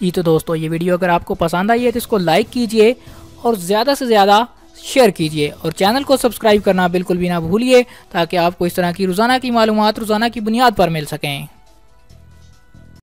ये तो दोस्तों ये वीडियो अगर आपको पसंद आई है तो इसको लाइक कीजिए और ज़्यादा से ज़्यादा शेयर कीजिए और चैनल को सब्सक्राइब करना बिल्कुल भी ना भूलिए ताकि आपको इस तरह की रोज़ाना की मालूमात रोज़ाना की बुनियाद पर मिल सकें।